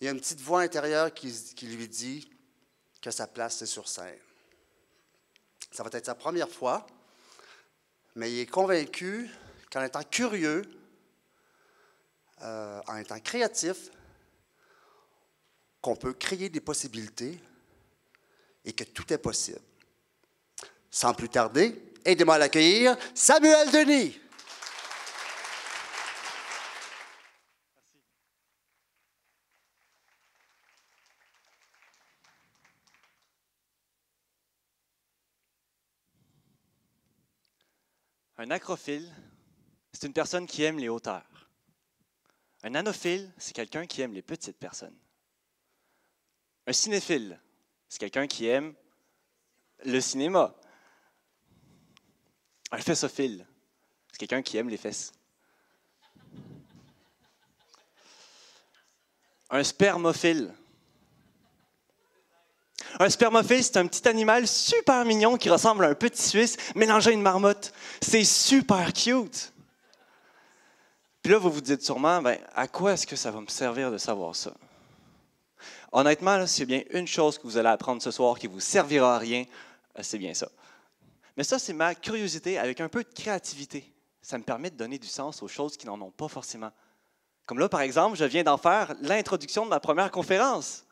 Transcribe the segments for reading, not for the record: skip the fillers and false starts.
il y a une petite voix intérieure qui lui dit que sa place, c'est sur scène. Ça va être sa première fois, mais il est convaincu qu'en étant curieux, en étant créatif, qu'on peut créer des possibilités et que tout est possible. Sans plus tarder, aidez-moi à l'accueillir, Samuel Denis. Un acrophile, c'est une personne qui aime les hauteurs. Un anophile, c'est quelqu'un qui aime les petites personnes. Un cinéphile, c'est quelqu'un qui aime le cinéma. Un fessophile, c'est quelqu'un qui aime les fesses. Un spermophile. Un spermophile, c'est un petit animal super mignon qui ressemble à un petit Suisse mélangé à une marmotte. C'est super cute. Puis là, vous vous dites sûrement, à quoi est-ce que ça va me servir de savoir ça? Honnêtement, là, s'il y a bien une chose que vous allez apprendre ce soir qui ne vous servira à rien, c'est bien ça. Mais ça, c'est ma curiosité avec un peu de créativité. Ça me permet de donner du sens aux choses qui n'en ont pas forcément. Comme là, par exemple, je viens d'en faire l'introduction de ma première conférence.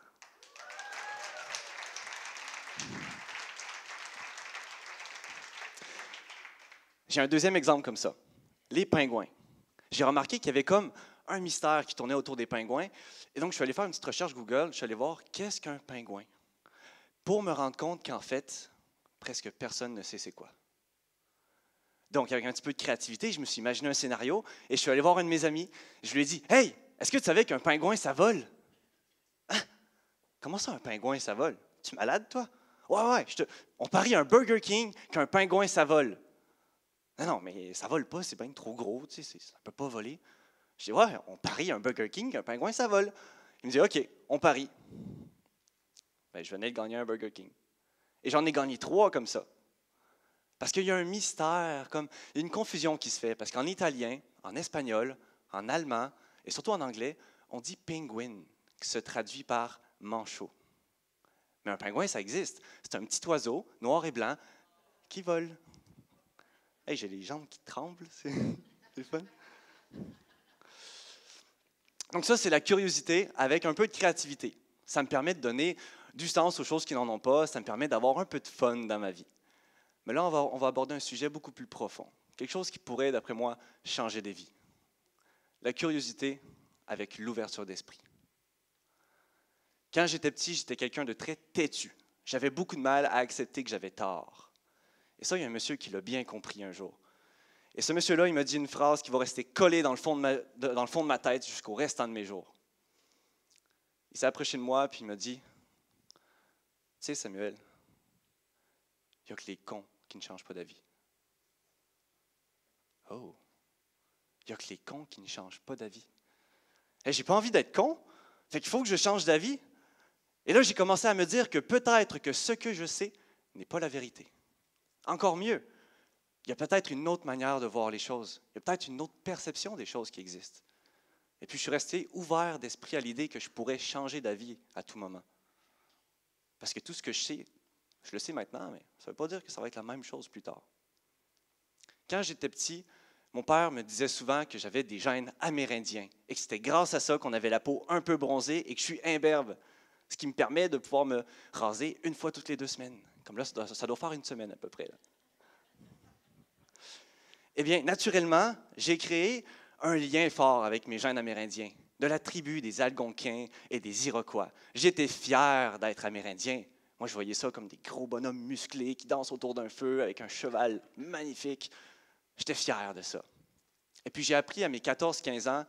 J'ai un deuxième exemple comme ça. Les pingouins. J'ai remarqué qu'il y avait comme un mystère qui tournait autour des pingouins. Et donc, je suis allé faire une petite recherche Google. Je suis allé voir qu'est-ce qu'un pingouin. Pour me rendre compte qu'en fait, presque personne ne sait c'est quoi. Donc, avec un petit peu de créativité, je me suis imaginé un scénario et je suis allé voir un de mes amis. Je lui ai dit, « Hey, est-ce que tu savais qu'un pingouin, ça vole? » Hein? Comment ça, un pingouin, ça vole? Tu es malade, toi? Ouais, on parie un Burger King qu'un pingouin, ça vole. Non, mais ça vole pas, c'est bien trop gros, tu sais, ça ne peut pas voler. Je dis, ouais, on parie un Burger King qu'un pingouin, ça vole. Il me dit, OK, on parie. Je venais de gagner un Burger King. Et j'en ai gagné 3 comme ça. Parce qu'il y a un mystère, comme une confusion qui se fait. Parce qu'en italien, en espagnol, en allemand et surtout en anglais, on dit penguin, qui se traduit par manchot. Mais un pingouin, ça existe. C'est un petit oiseau, noir et blanc, qui vole. Hey, j'ai les jambes qui tremblent, c'est fun. Donc ça, c'est la curiosité avec un peu de créativité. Ça me permet de donner du sens aux choses qui n'en ont pas. Ça me permet d'avoir un peu de fun dans ma vie. Mais là, on va aborder un sujet beaucoup plus profond. Quelque chose qui pourrait, d'après moi, changer des vies. La curiosité avec l'ouverture d'esprit. Quand j'étais petit, j'étais quelqu'un de très têtu. J'avais beaucoup de mal à accepter que j'avais tort. Et ça, il y a un monsieur qui l'a bien compris un jour. Et ce monsieur-là, il m'a dit une phrase qui va rester collée dans le fond de ma tête jusqu'au restant de mes jours. Il s'est approché de moi et il m'a dit, « Tu sais, Samuel, il n'y a que les cons qui ne changent pas d'avis. » Oh, il n'y a que les cons qui ne changent pas d'avis. Hey, j'ai pas envie d'être con, fait qu'il faut que je change d'avis. Et là, j'ai commencé à me dire que peut-être que ce que je sais n'est pas la vérité. Encore mieux, il y a peut-être une autre manière de voir les choses. Il y a peut-être une autre perception des choses qui existent. Et puis, je suis resté ouvert d'esprit à l'idée que je pourrais changer d'avis à tout moment. Parce que tout ce que je sais, je le sais maintenant, mais ça ne veut pas dire que ça va être la même chose plus tard. Quand j'étais petit, mon père me disait souvent que j'avais des gènes amérindiens et que c'était grâce à ça qu'on avait la peau un peu bronzée et que je suis imberbe, ce qui me permet de pouvoir me raser une fois toutes les 2 semaines. Comme là, ça doit faire 1 semaine à peu près. Là. Eh bien, naturellement, j'ai créé un lien fort avec mes gènes amérindiens, de la tribu des Algonquins et des Iroquois. J'étais fier d'être amérindien. Moi, je voyais ça comme des gros bonhommes musclés qui dansent autour d'un feu avec un cheval magnifique. J'étais fier de ça. Et puis, j'ai appris à mes 14-15 ans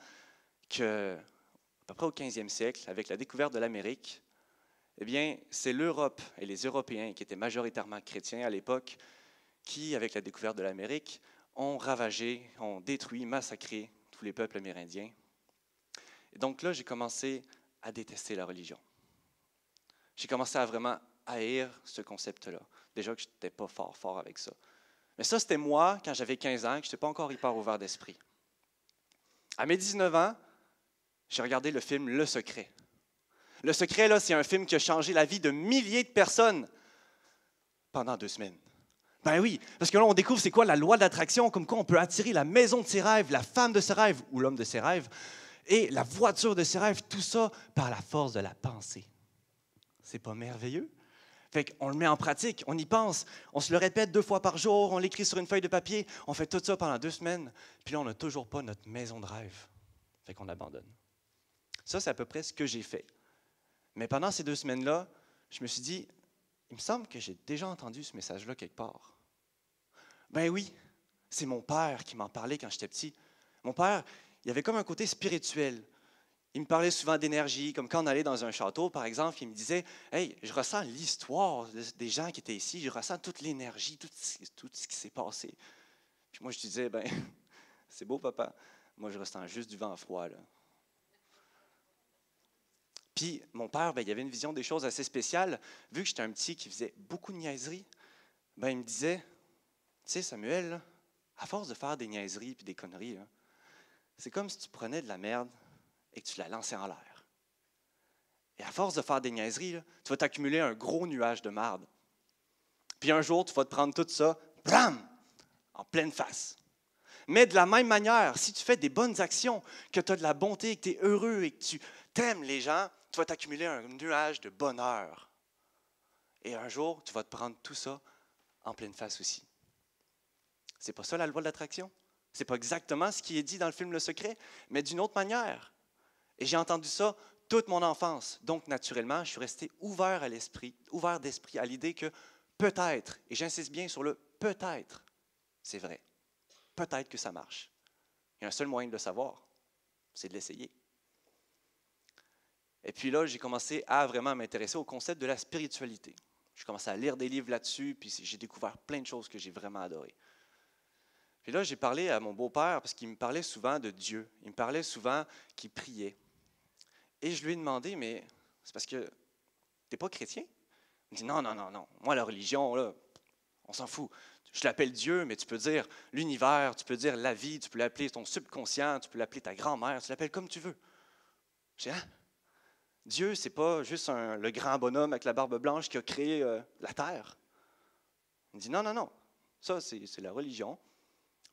que, à peu près au 15e siècle, avec la découverte de l'Amérique, eh bien, c'est l'Europe et les Européens, qui étaient majoritairement chrétiens à l'époque, qui, avec la découverte de l'Amérique, ont ravagé, ont détruit, massacré tous les peuples amérindiens. Et donc là, j'ai commencé à détester la religion. J'ai commencé à vraiment haïr ce concept-là. Déjà que je n'étais pas fort avec ça. Mais ça, c'était moi, quand j'avais 15 ans, que je n'étais pas encore hyper ouvert d'esprit. À mes 19 ans, j'ai regardé le film Le Secret. Le Secret, là, c'est un film qui a changé la vie de milliers de personnes pendant 2 semaines. Ben oui, parce que là, on découvre c'est quoi la loi de l'attraction, comme quoi on peut attirer la maison de ses rêves, la femme de ses rêves ou l'homme de ses rêves, et la voiture de ses rêves, tout ça par la force de la pensée. C'est pas merveilleux? Fait qu'on le met en pratique, on y pense, on se le répète 2 fois par jour, on l'écrit sur une feuille de papier, on fait tout ça pendant 2 semaines, puis là, on n'a toujours pas notre maison de rêve. Fait qu'on abandonne. Ça, c'est à peu près ce que j'ai fait. Mais pendant ces 2 semaines-là, je me suis dit, il me semble que j'ai déjà entendu ce message-là quelque part. Ben oui, c'est mon père qui m'en parlait quand j'étais petit. Mon père, il avait comme un côté spirituel. Il me parlait souvent d'énergie, comme quand on allait dans un château, par exemple, il me disait « Hey, je ressens l'histoire des gens qui étaient ici, je ressens toute l'énergie, tout ce qui s'est passé. » Puis moi, je disais « Ben, c'est beau, papa. Moi, je ressens juste du vent froid, là. » Puis mon père, ben, il avait une vision des choses assez spéciales. Vu que j'étais un petit qui faisait beaucoup de niaiseries, ben, il me disait « Tu sais, Samuel, là, à force de faire des niaiseries et des conneries, là, c'est comme si tu prenais de la merde et que tu la lançais en l'air. Et à force de faire des niaiseries, là, tu vas t'accumuler un gros nuage de marde. Puis un jour, tu vas te prendre tout ça, blam, en pleine face. Mais de la même manière, si tu fais des bonnes actions, que tu as de la bonté, que tu es heureux et que tu t'aimes les gens, tu vas t'accumuler un nuage de bonheur. Et un jour, tu vas te prendre tout ça en pleine face aussi. C'est pas ça la loi de l'attraction? C'est pas exactement ce qui est dit dans le film Le Secret, mais d'une autre manière. Et j'ai entendu ça toute mon enfance. Donc, naturellement, je suis resté ouvert à l'esprit, ouvert d'esprit à l'idée que peut-être, et j'insiste bien sur le peut-être, c'est vrai. Peut-être que ça marche. Il y a un seul moyen de le savoir, c'est de l'essayer. Et puis là, j'ai commencé à vraiment m'intéresser au concept de la spiritualité. J'ai commencé à lire des livres là-dessus, puis j'ai découvert plein de choses que j'ai vraiment adorées. Puis là, j'ai parlé à mon beau-père parce qu'il me parlait souvent de Dieu. Il me parlait souvent qu'il priait. Et je lui ai demandé, mais c'est parce que tu n'es pas chrétien? Il me dit, non, non, non, non. Moi, la religion, là, on s'en fout. Je l'appelle Dieu, mais tu peux dire l'univers, tu peux dire la vie, tu peux l'appeler ton subconscient, tu peux l'appeler ta grand-mère, tu l'appelles comme tu veux. Je dis, hein? Dieu, ce n'est pas juste le grand bonhomme avec la barbe blanche qui a créé la terre. Il me dit, non, non, non. Ça, c'est la religion.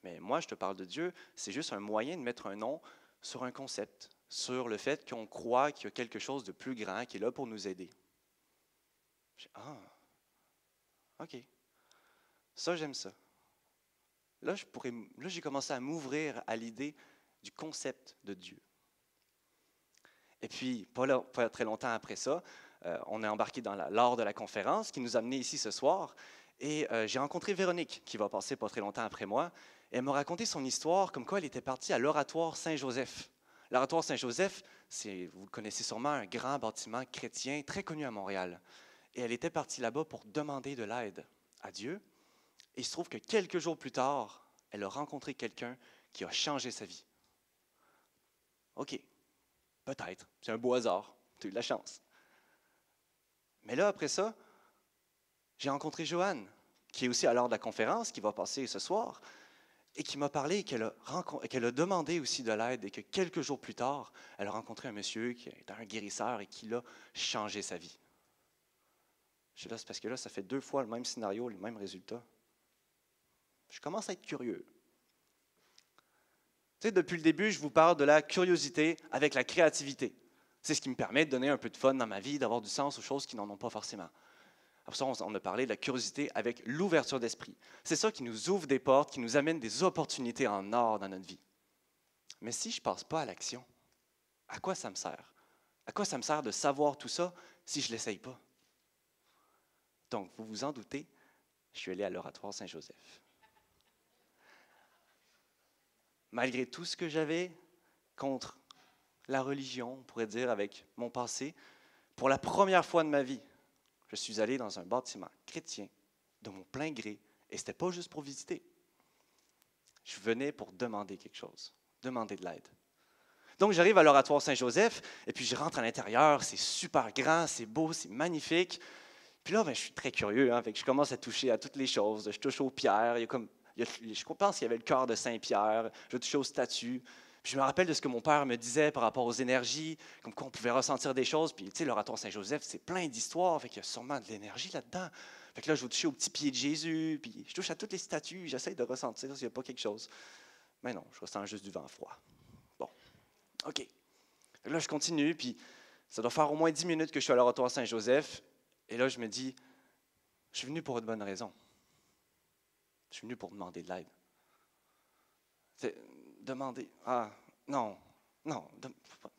Mais moi, je te parle de Dieu, c'est juste un moyen de mettre un nom sur un concept, sur le fait qu'on croit qu'il y a quelque chose de plus grand qui est là pour nous aider. Je dis, ah, OK. Ça, j'aime ça. Là, j'ai commencé à m'ouvrir à l'idée du concept de Dieu. Et puis, pas très longtemps après ça, on est embarqué lors de la conférence qui nous a amenés ici ce soir. Et j'ai rencontré Véronique, qui va passer pas très longtemps après moi. Et elle m'a raconté son histoire, comme quoi elle était partie à l'Oratoire Saint-Joseph. L'Oratoire Saint-Joseph, vous le connaissez sûrement, un grand bâtiment chrétien très connu à Montréal. Et elle était partie là-bas pour demander de l'aide à Dieu. Et il se trouve que quelques jours plus tard, elle a rencontré quelqu'un qui a changé sa vie. OK, peut-être, c'est un beau hasard, tu as eu de la chance. Mais là, après ça, j'ai rencontré Joanne, qui est aussi à l'heure de la conférence, qui va passer ce soir, et qui m'a parlé qu'elle a demandé aussi de l'aide et que quelques jours plus tard, elle a rencontré un monsieur qui est un guérisseur et qui l'a changé sa vie. Je suis là, c'est parce que là, ça fait 2 fois le même scénario, le même résultat. Je commence à être curieux. Tu sais, depuis le début, je vous parle de la curiosité avec la créativité. C'est ce qui me permet de donner un peu de fun dans ma vie, d'avoir du sens aux choses qui n'en ont pas forcément. Après ça, on a parlé de la curiosité avec l'ouverture d'esprit. C'est ça qui nous ouvre des portes, qui nous amène des opportunités en or dans notre vie. Mais si je ne passe pas à l'action, à quoi ça me sert? À quoi ça me sert de savoir tout ça si je ne l'essaye pas? Donc, vous vous en doutez, je suis allé à l'Oratoire Saint-Joseph. Malgré tout ce que j'avais contre la religion, on pourrait dire, avec mon passé, pour la première fois de ma vie, je suis allé dans un bâtiment chrétien de mon plein gré, et ce n'était pas juste pour visiter. Je venais pour demander quelque chose, demander de l'aide. Donc, j'arrive à l'Oratoire Saint-Joseph, et puis je rentre à l'intérieur, c'est super grand, c'est beau, c'est magnifique. Puis là, je suis très curieux, fait que je commence à toucher à toutes les choses. Je touche aux pierres, je pense qu'il y avait le cœur de Saint-Pierre, je touche aux statues. Puis je me rappelle de ce que mon père me disait par rapport aux énergies, comme quoi on pouvait ressentir des choses. Puis, tu sais, l'oratoire Saint-Joseph, c'est plein d'histoires, fait qu'il y a sûrement de l'énergie là-dedans. Fait que là, je vais toucher au petit pied de Jésus, puis je touche à toutes les statues, j'essaie de ressentir s'il n'y a pas quelque chose. Mais non, je ressens juste du vent froid. Bon, OK. Fait que là, je continue, puis ça doit faire au moins 10 minutes que je suis à l'oratoire Saint-Joseph. Et là, je me dis, je suis venu pour une bonne raison. Je suis venu pour demander de l'aide. Demander, ah, non,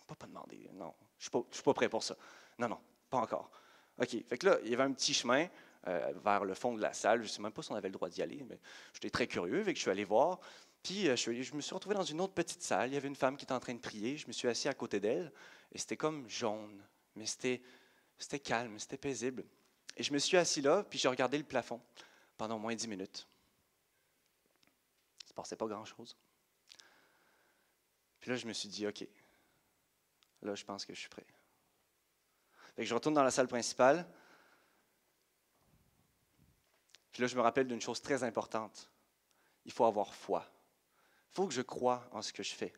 pas demander, non, je ne suis pas prêt pour ça. Non, pas encore. OK, fait que là, il y avait un petit chemin vers le fond de la salle. Je ne sais même pas si on avait le droit d'y aller, mais j'étais très curieux, fait que je suis allé voir. Puis je me suis retrouvé dans une autre petite salle. Il y avait une femme qui était en train de prier. Je me suis assis à côté d'elle, et c'était comme jaune, mais c'était calme, c'était paisible. Et je me suis assis là, puis j'ai regardé le plafond pendant au moins 10 minutes. Il ne se passait pas grand-chose. Puis là, je me suis dit, OK, là, je pense que je suis prêt. Fait que je retourne dans la salle principale. Puis là, je me rappelle d'une chose très importante. Il faut avoir foi. Il faut que je croie en ce que je fais.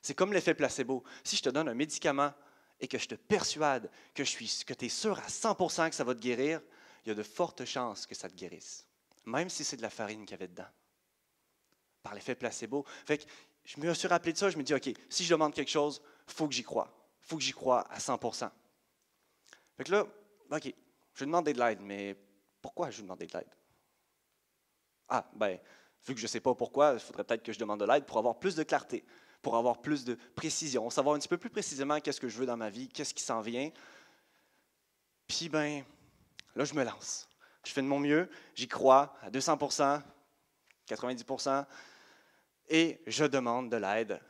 C'est comme l'effet placebo. Si je te donne un médicament et que je te persuade que tu es sûr à 100% que ça va te guérir, il y a de fortes chances que ça te guérisse. Même si c'est de la farine qu'il y avait dedans. Par l'effet placebo. Fait que je me suis rappelé de ça, je me dis, OK, si je demande quelque chose, il faut que j'y croie. Il faut que j'y croie à 100%. Fait que là, OK, je vais demander de l'aide, mais pourquoi je vais demander de l'aide? Ah, ben, vu que je ne sais pas pourquoi, il faudrait peut-être que je demande de l'aide pour avoir plus de clarté, pour avoir plus de précision, savoir un petit peu plus précisément qu'est-ce que je veux dans ma vie, qu'est-ce qui s'en vient. Puis, ben, là, je me lance. Je fais de mon mieux, j'y crois à 200%, 90%, et je demande de l'aide.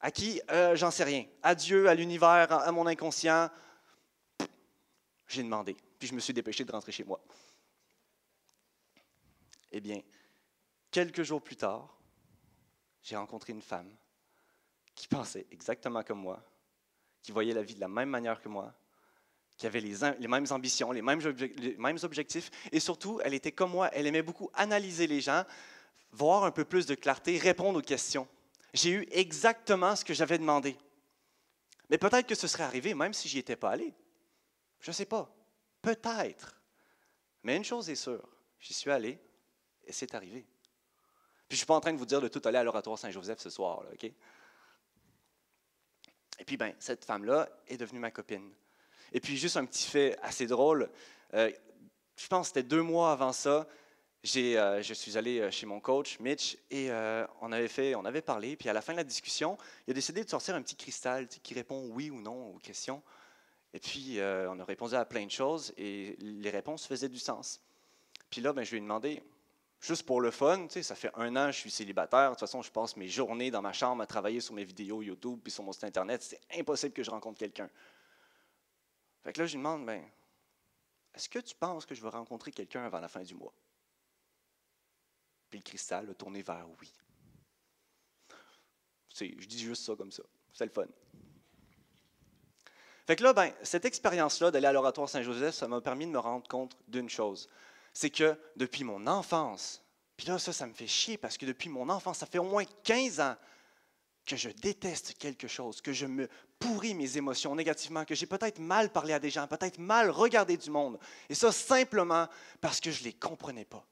À qui? J'en sais rien. À Dieu, à l'univers, à mon inconscient. J'ai demandé. Puis je me suis dépêché de rentrer chez moi. Eh bien, quelques jours plus tard, j'ai rencontré une femme qui pensait exactement comme moi, qui voyait la vie de la même manière que moi, qui avait les mêmes ambitions, les mêmes objectifs, et surtout, elle était comme moi, elle aimait beaucoup analyser les gens, voir un peu plus de clarté, répondre aux questions. J'ai eu exactement ce que j'avais demandé. Mais peut-être que ce serait arrivé même si je n'y étais pas allé. Je ne sais pas. Peut-être. Mais une chose est sûre, j'y suis allé et c'est arrivé. Puis je ne suis pas en train de vous dire de tout aller à l'oratoire Saint-Joseph ce soir, là, OK? Et puis, ben, cette femme-là est devenue ma copine. Et puis, juste un petit fait assez drôle, je pense que c'était 2 mois avant ça, je suis allé chez mon coach, Mitch, et on avait parlé, puis à la fin de la discussion, il a décidé de sortir un petit cristal qui répond oui ou non aux questions. Et puis, on a répondu à plein de choses, et les réponses faisaient du sens. Puis là, ben, je lui ai demandé, juste pour le fun, tu sais, ça fait 1 an que je suis célibataire, de toute façon, je passe mes journées dans ma chambre à travailler sur mes vidéos YouTube, puis sur mon site Internet, c'est impossible que je rencontre quelqu'un. Fait que là, je lui demande, ben, est-ce que tu penses que je vais rencontrer quelqu'un avant la fin du mois? Puis le cristal a tourné vers oui. Je dis juste ça comme ça. C'est le fun. Fait que là, ben, cette expérience-là d'aller à l'oratoire Saint-Joseph, ça m'a permis de me rendre compte d'une chose. C'est que depuis mon enfance, puis là, ça me fait chier parce que depuis mon enfance, ça fait au moins 15 ans que je déteste quelque chose, que je me pourris mes émotions négativement, que j'ai peut-être mal parlé à des gens, peut-être mal regardé du monde. Et ça, simplement parce que je ne les comprenais pas.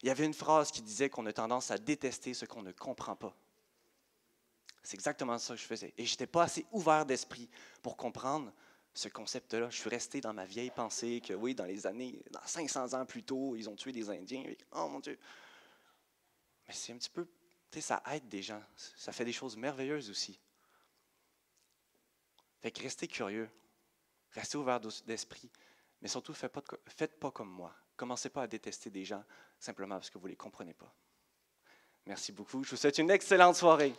Il y avait une phrase qui disait qu'on a tendance à détester ce qu'on ne comprend pas. C'est exactement ça que je faisais. Et je n'étais pas assez ouvert d'esprit pour comprendre ce concept-là. Je suis resté dans ma vieille pensée que oui, dans 500 ans plus tôt, ils ont tué des Indiens. Oh mon Dieu! Mais c'est un petit peu, tu sais, ça aide des gens. Ça fait des choses merveilleuses aussi. Fait que restez curieux. Restez ouvert d'esprit. Mais surtout, faites pas comme moi. Commencez pas à détester des gens simplement parce que vous ne les comprenez pas. Merci beaucoup. Je vous souhaite une excellente soirée.